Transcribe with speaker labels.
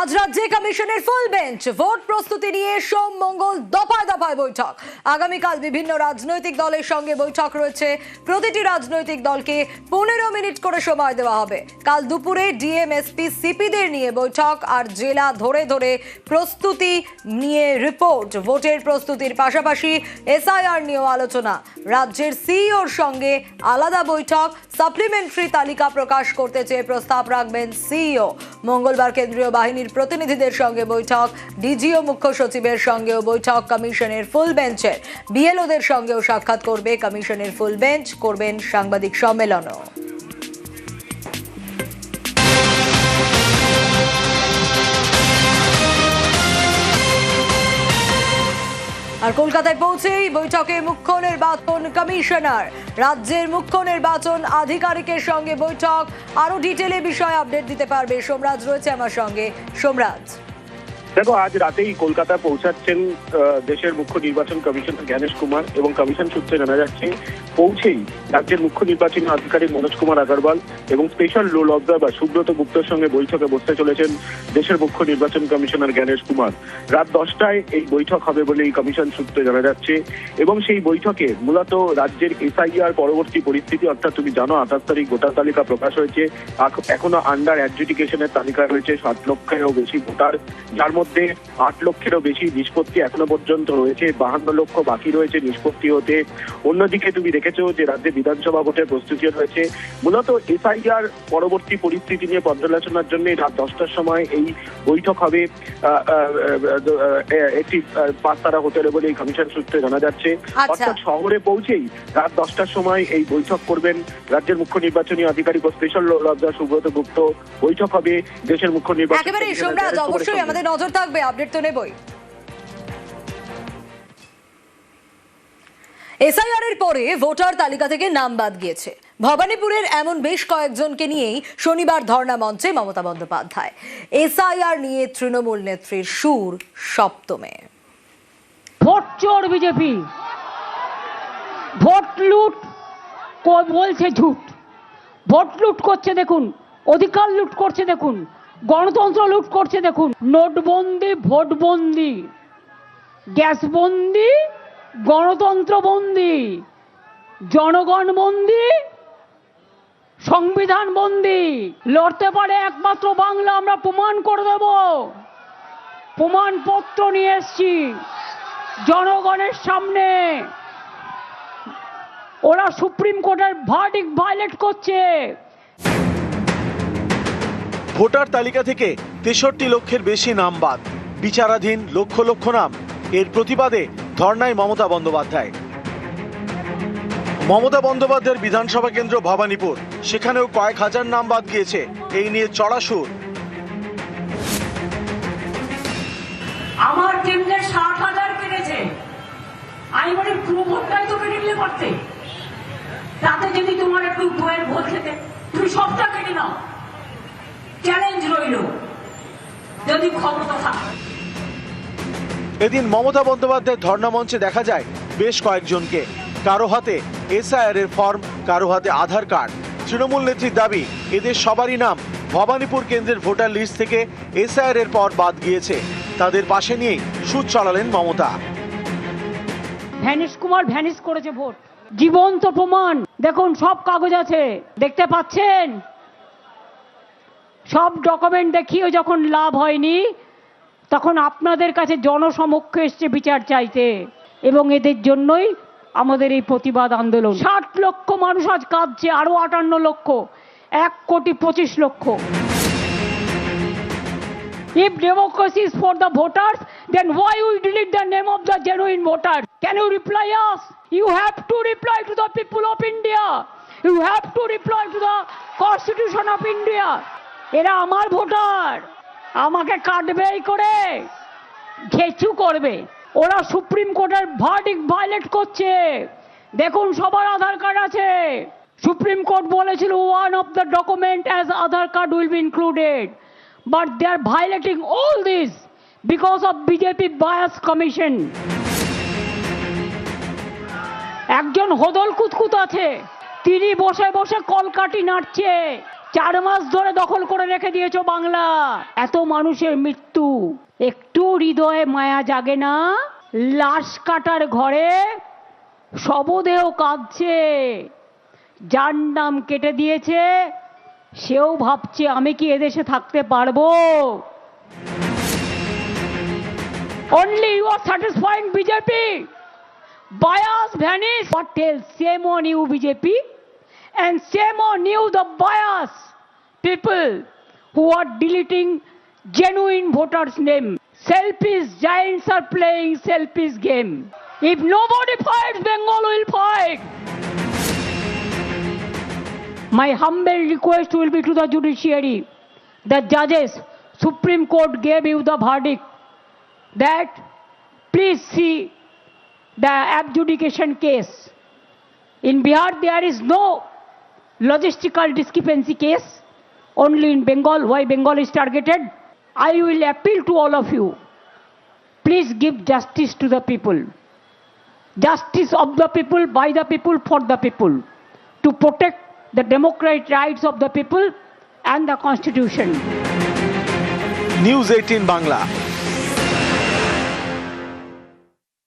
Speaker 1: আজ রাজ্যে কমিশনের ফুল বেঞ্চ ভোট প্রস্তুতি নিয়ে সোম মঙ্গল দফায় দফায় বৈঠক। আগামীকাল বিভিন্ন রাজনৈতিক দলের সঙ্গে বৈঠক রয়েছে। প্রতিটি রাজনৈতিক দলকে 15 মিনিট করে সময় দেওয়া হবে। কাল দুপুরে ডিএম এসপি সিপিদের নিয়ে বৈঠক আর জেলা ধরে ধরে প্রস্তুতি নিয়ে রিপোর্ট। ভোটের প্রস্তুতির পাশাপাশি এসআইআর নিয়েও আলোচনা। রাজ্যের সিইওর সঙ্গে আলাদা বৈঠক। সাপ্লিমেন্টারি তালিকা প্রকাশ করতে চেয়ে প্রস্তাব রাখবেন সিইও। মঙ্গলবার কেন্দ্রীয় বাহিনীর প্রতিনিধিদের সঙ্গে বৈঠক। ডিজিও মুখ্য সচিবের সঙ্গেও বৈঠক কমিশনের ফুল বেঞ্চের। বিএলওদের সঙ্গেও সাক্ষাৎ করবে কমিশনের ফুল বেঞ্চ। করবেন সাংবাদিক সম্মেলনও। আর কলকাতায় পৌঁছেই বৈঠকে মুখ্য নির্বাচন কমিশনার। রাজ্যের মুখ্য নির্বাচন আধিকারিকের সঙ্গে বৈঠক। আরো ডিটেলে বিষয় আপডেট দিতে পারবে সোমরাজ, রয়েছে আমার সঙ্গে। সোমরাজ,
Speaker 2: দেখো, আজ রাতেই কলকাতা পৌঁছাচ্ছেন দেশের মুখ্য নির্বাচন কমিশনার জ্ঞানেশ কুমার এবং কমিশন সূত্রে জানা যাচ্ছে পৌঁছেই রাজ্যের মুখ্য নির্বাচনী আধিকারিক মনোজ কুমার আগরওয়াল এবং স্পেশাল রোল অবজারভার সুব্রত গুপ্তর সঙ্গে বৈঠকে বসতে চলেছেন দেশের মুখ্য নির্বাচন কমিশনার জ্ঞানেশ কুমার। রাত 10টায় এই বৈঠক হবে বলে এই কমিশন সূত্রে জানা যাচ্ছে এবং সেই বৈঠকে মূলত রাজ্যের এসআইআর পরবর্তী পরিস্থিতি, অর্থাৎ তুমি জানো 28 তারিখ ভোটার তালিকা প্রকাশ হয়েছে। এখনো আন্ডার অ্যাডজুডিকেশনের তালিকা রয়েছে 7 লক্ষেরও বেশি ভোটার, যার মধ্যে 8 লক্ষেরও বেশি নিষ্পত্তি এখনো পর্যন্ত রয়েছে, 52 লক্ষ বাকি রয়েছে নিষ্পত্তি হতে। অন্যদিকে তুমি দেখেছো যে রাজ্যে বিধানসভা ভোটের প্রস্তুতি রয়েছে। মূলত এসআইআর পরবর্তী পরিস্থিতি নিয়ে পর্যালোচনার জন্য রাত 10টার সময় এই বৈঠক হবে একটি 5 তারা হোটেলে বলে এই কমিশন সূত্রে জানা যাচ্ছে। অর্থাৎ শহরে পৌঁছেই রাত 10টার সময় এই বৈঠক করবেন রাজ্যের মুখ্য নির্বাচনী আধিকারিক ও স্পেশাল রোল অবজারভার সুব্রত গুপ্ত। বৈঠক হবে দেশের মুখ্য নির্বাচন।
Speaker 1: একেবারে সোমরাজ, অবশ্যই আমাদের নজর থাকবে, আপডেট তো নেবই। এসআইআর এর পরে ভোটার তালিকা থেকে নাম বাদ গিয়েছে। ভবানীপুরের এমন বেশ কয়েকজনকে নিয়েই শনিবার ধর্ণা মঞ্চে মমতা বন্দ্যোপাধ্যায়। এসআইআর নিয়ে তৃণমূল নেত্রীর সুর সপ্তমে।
Speaker 3: ভোট চোর বিজেপি, ভোট লুট বলছে ঝুট। ভোট লুট করছে দেখুন, অধিকার লুট করছে দেখুন, গণতন্ত্র লুট করছে দেখুন। নোটবন্দি, ভোটবন্দি, গ্যাসবন্দি, গণতন্ত্র বন্দি, জনগণ বন্দি, সংবিধান বন্দি। লড়তে পারে একমাত্র বাংলা, আমরা প্রমাণ করে দেব। প্রমাণপত্র নিয়ে এসছি জনগণের সামনে। ওরা সুপ্রিম কোর্টের ভার্ডিক্ট ভায়োলেট করছে।
Speaker 4: ভোটার তালিকা থেকে 63 লক্ষের বেশি নাম বাদ, বিচারাধীন লক্ষ লক্ষ নাম। এর প্রতিবাদে ধর্নায় মমতা বন্দ্যোপাধ্যায়। মমতা বন্দ্যোপাধ্যায়ের বিধানসভা কেন্দ্র ভবানীপুর, সেখানেও কয়েক হাজার নাম বাদ গিয়েছে। এই নিয়ে চড়া সুর।
Speaker 3: আমার কেন্দ্রে 60,000 কেটেছে, আমি বলি পুরো ভোটটাই তো কেটে নিলে পারতে। তাতে যদি তোমার একটু বইয়ের ভোট খেতে, তুমি সবটা কেটে নাও। চ্যালেঞ্জ রইল যদি ক্ষমতা থাকে।
Speaker 4: এদিন মমতা বন্দ্যোপাধ্যায়ের ধর্ণা মঞ্চে দেখা যায় বেশ কয়েকজনকে। কারো হাতে এসআইআর এর ফর্ম, কারো হাতে আধার কার্ড। তৃণমূল নেত্রীর দাবি এদের সবারই নাম ভবানীপুর কেন্দ্রের ভোটার লিস্ট থেকে এসআইআর এর পর বাদ গিয়েছে। তাদের পাশে নিয়েই সুর চড়ালেন মমতা।
Speaker 3: ভ্যানিশ কুমার ভ্যানিশ করেছে ভোট, জীবন্ত প্রমাণ। দেখুন সব কাগজ আছে, দেখতে পাচ্ছেন। সব ডকুমেন্ট দেখিয়েও যখন লাভ হয়নি, তখন আপনাদের কাছে জনসমক্ষে এসছে বিচার চাইতে। এবং এদের জন্যই আমাদের এই প্রতিবাদ আন্দোলন। 60 লক্ষ মানুষ আজ কাঁদছে, আরো 58 লক্ষ, 1,25,00,000। If democracy is for the voters, then why we delete the name of the genuine voters? Can you reply us? You have to reply to the people of India. You have to reply to the Constitution of India. এরা আমার voter, আমাকে কাটবেই করে, ঘেচু করবে। ওরা supreme কোর্টের verdict violet করছে। দেখুন সবার আধার কার্ড আছে। সুপ্রিম কোর্ট বলেছিল one of the document as Aadhaar card will be included, but they are violating all this because of BJP bias commission. একজন হদল কুতকুত আছে, তিনি বসে বসে কলকাঠি নাড়ছে। 4 মাস ধরে দখল করে রেখে দিয়েছো বাংলা। এত মানুষের মৃত্যু, একটু হৃদয়ে মায়া জাগে না? লাশ কাটার ঘরে শবদেহ কাঁদছে, যার নাম কেটে দিয়েছে সেও ভাবছে আমি কি এদেশে থাকতে পারবো? Only you are satisfying BJP. Bias vanish. What else? Shame on you, BJP. And shame on you, the bias people who are deleting genuine voters' name. Selfish giants are playing selfish game. If nobody fights, Bengal will fight. My humble request will be to the judiciary, the judges. Supreme Court gave you the verdict that please see the adjudication case. In Bihar, there is no logistical discrepancy case, only in Bengal. Why Bengal is targeted? I will appeal to all of you. Please give justice to the people. Justice of the people, by the people, for the people. To protect the democratic rights of the people and the constitution.
Speaker 4: News 18 Bangla.